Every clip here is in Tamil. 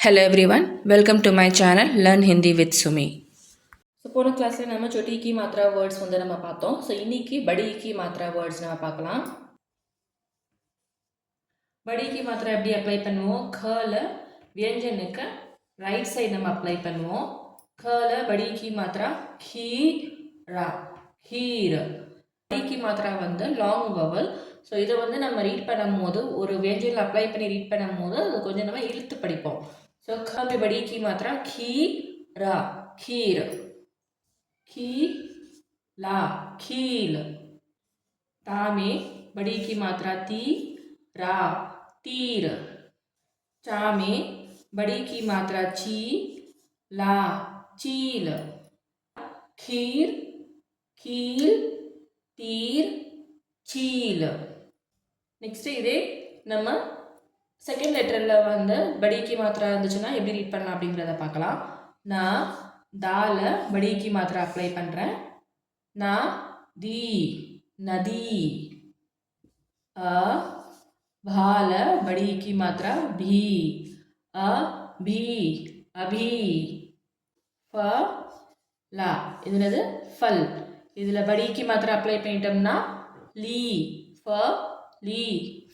Hello everyone, welcome to my channel Learn Hindi with Sumi. So போன கிளாஸில் நம்ம சொட்டி கி மாத்ரா வேர்ட்ஸ் வந்து நம்ம பார்த்தோம். ஸோ இன்னைக்கு படி கி மாத்ரா வேர்ட்ஸ் நம்ம பார்க்கலாம். படி கி மாத்ரா எப்படி அப்ளை பண்ணுவோம்? கல வியஞ்சனுக்கு ரைட் சைடு நம்ம அப்ளை பண்ணுவோம். கல படி கி மாத்ரா கீரா கீர். படி கி மாத்ரா வந்து லாங் வவல். ஸோ இதை வந்து நம்ம ரீட் பண்ணும் போது ஒரு வியஞ்சனில் அப்ளை பண்ணி ரீட் பண்ணும் போது அது கொஞ்சம் நம்ம இழுத்து படிப்போம். ஸோ ख में बड़ी की मात्रा खीरा खीर खी ला खील. ता में बड़ी की मात्रा ती रा तीर. चा में बड़ी की मात्रा ची ला चील. खीर कील तीर चील. नेक्स्ट இதே நம்ம செகண்ட் லெட்டரில் வந்து படிக்கு மாத்திரா இருந்துச்சுன்னா எப்படி ரீட் பண்ணலாம் அப்படிங்கிறத பார்க்கலாம். நான் தால படிக்கு மாத்திரா அப்ளை பண்ணுறேன். நான் தி நதி. அ பால படிக்கு மாத்திரா பி அ பி அபி. ஃப லா இது என்னது ஃபல். இதில் படிக்கு மாத்திரா அப்ளை பண்ணிட்டோம்னா லீ ஃப லீ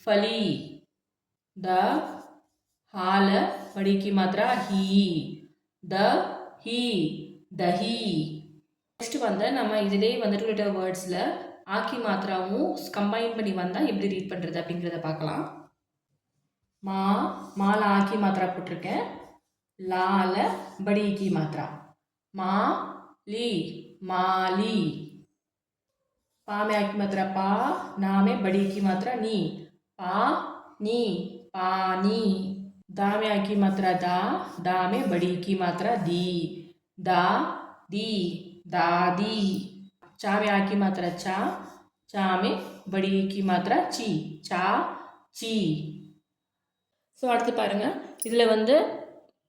ஃபலி. द हाल बड़ी की मात्रा ही द ही दही. நெக்ஸ்ட் வந்து நம்ம இதிலே வந்து டூ லெட்டர் வேர்ட்ஸில் ஆக்கி மாத்திராவும் கம்பைன் பண்ணி வந்தால் எப்படி ரீட் பண்ணுறது அப்படிங்கிறத பார்க்கலாம். மா மால ஆக்கி மாத்திரா போட்டிருக்கேன். லால படி கி மாத்திரா மா லி மாலி. पा में आकी मात्रा पा, ना में बड़ी की मात्रा नी पा नी पानी. दा में आकी मात्रा दा में बड़ी की मात्रा दी दा दी दादी. चा में आकी मात्रा चा में बड़ी की मात्रा ची चा ची. ஸோ அடுத்து பாருங்கள், இதில் வந்து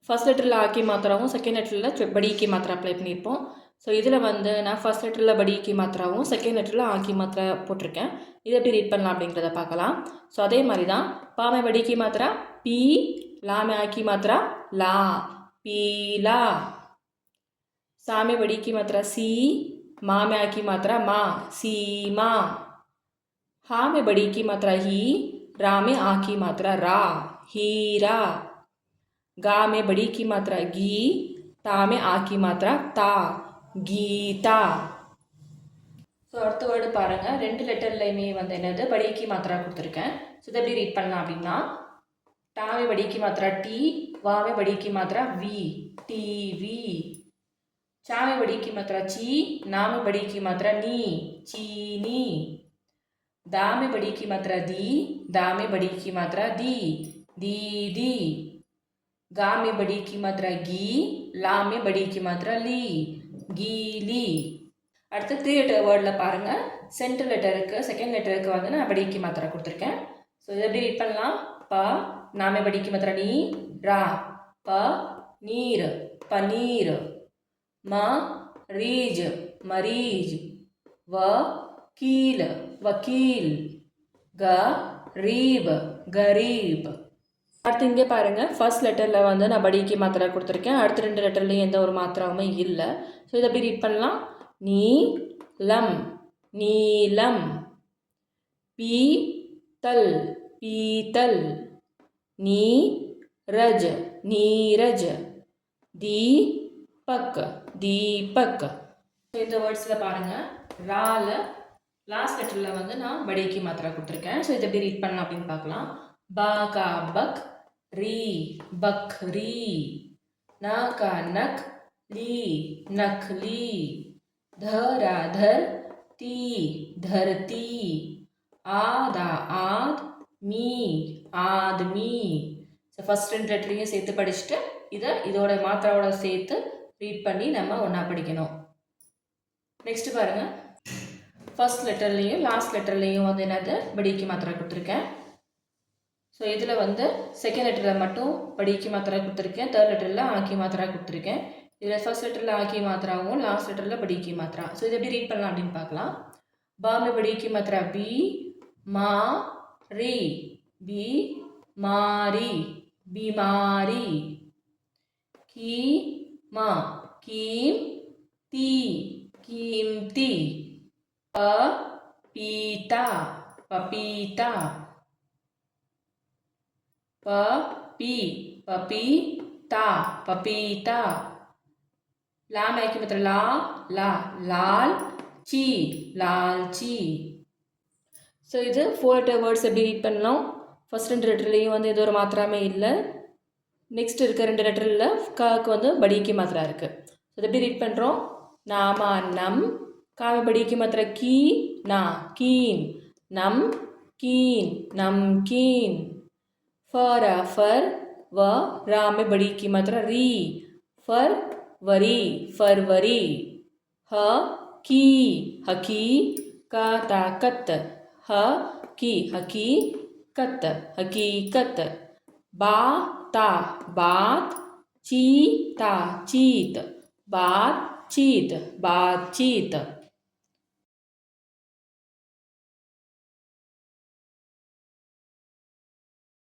ஃபஸ்ட் லெட்டரில் ஆக்கி மாத்திராவும் செகண்ட் லெட்டரில் படி கி மாத்திரா அப்ளை பண்ணியிருப்போம். ஸோ இதில் வந்து நான் ஃபஸ்ட் லெட்டரில் படி கி மாத்திராவும் செகண்ட் லெட்டரில் ஆக்கி மாத்திரா போட்டிருக்கேன். இது எப்படி ரீட் பண்ணலாம் அப்படிங்கிறத பார்க்கலாம். ஸோ அதே மாதிரி தான் பாமை படி கி மாத்திரா பி லாமே ஆக்கி மாத்திரா லா பீலா. सामे बड़ी की मात्रा सी माँ में आकी मात्रा माँ सीमा. हा में बड़ी की मात्रा ही रा में आ की मात्रा रा हीरा. गा में बड़ी की मात्रा गी ता में आ की मात्रा ता गीता. ஸோ அடுத்த வேர்டு பாருங்கள், ரெண்டு லெட்டர்லையுமே வந்து என்னது படிக்கு மாத்திரா கொடுத்துருக்கேன். ஸோ இதை எப்படி ரீட் பண்ணலாம் அப்படின்னா டாமே படிக்கு மாத்திரா டி வாமே படிக்கு மாத்திரா வி டிவி. चामे बड़ी की मात्रा ची नामे बड़ी की मात्रा नी चीनी. दा में बड़ी की मात्रा दी दा में बड़ी की मात्रा दी दीदी. गा में बड़ी की मात्रा गी ला में बड़ी की मात्रा ली गीली. அடுத்து த்ரீ லெட்டர் வேர்டில் பாருங்கள், சென்டர் லெட்டருக்கு செகண்ட் லெட்டருக்கு வந்து நான் படிக்கு மாத்திரா கொடுத்துருக்கேன். ஸோ இதை எப்படி ரீட் பண்ணலாம்? ப நாமே படிக்கு மாத்திரா நீ ரா ப நீர் பனீர். मरीज मरीज. वकील वकील. गरीब गरीब. அடுத்து இங்கே பாருங்கள், ஃபர்ஸ்ட் லெட்டரில் வந்து நான் படிக்கு மாத்திரா கொடுத்துருக்கேன். அடுத்த ரெண்டு லெட்டர்லேயும் எந்த ஒரு மாத்திராவுமே இல்லை. ஸோ இதை எப்படி ரீட் பண்ணலாம்? நீலம் நீலம். பீத்தல் பீத்தல். நீரஜ் நீரஜ். दीपक दीपक. இந்த வேர்ட்ஸில் பாருங்கள், ரால லாஸ்ட் லெட்டரில் வந்து நான் படிக்கு மாத்திரா கொடுத்துருக்கேன். ஸோ இதை எப்படி ரீட் பண்ணலாம் அப்படின்னு பார்க்கலாம். பா கா பக் ரீ பக் ரீ. ந கா நக் லீ நக் லீ. धरा धर ती धरती. ஆதா ஆத் மீ ஆத்மி. ஸோ ஃபஸ்ட் ரெண்டு லெட்டரையும் சேர்த்து படிச்சுட்டு இதோட மாத்திராவோட சேர்த்து ரீட் பண்ணி நம்ம ஒன்றா படிக்கணும். நெக்ஸ்ட் பாருங்கள், ஃபர்ஸ்ட் லெட்டர்லேயும் லாஸ்ட் லெட்டர்லேயும் வந்து என்னது படிக்கு மாத்திரா கொடுத்துருக்கேன். ஸோ இதில் வந்து செகண்ட் லெட்டரில் மட்டும் படிக்கு மாத்திரா கொடுத்துருக்கேன். தேர்ட் லெட்டரில் ஆக்கி மாத்திரா கொடுத்துருக்கேன். இதில் ஃபர்ஸ்ட் லெட்டரில் ஆக்கி மாத்திராவும் லாஸ்ட் லெட்டரில் படிக்கு மாத்திரா. ஸோ இதை எப்படி ரீட் பண்ணலாம் அப்படின்னு பார்க்கலாம். பா में बड़ी की मात्रा बी मा री बी मारी बीमारी. कीमा कीम ती कीमती पपीता पपीता पपी पपीता पपीता लाम है कि मतलब ला लाल ची लालची ஸோ இது 4 letter வேர்ட்ஸ் எப்படி ரீட் பண்ணலாம் ஃபர்ஸ்ட் 2 லெட்டர்லேயும் வந்து எது ஒரு மாத்திராமே இல்லை நெக்ஸ்ட் இருக்க 2 லெட்டரில் காக்கு வந்து படிக்கு மாத்திரா இருக்குது அது எப்படி ரீட் பண்ணுறோம் நாமா நம் காம படிக்கு மாத்திரா கீ நா கீன் நம் கீன் நம் கீன் फर व रा में बड़ी की मात्रा री फरवरी ह की हकी का ताकत ह की हकीकत हकीकत बाता बात चीता चीत बातचीत बातचीत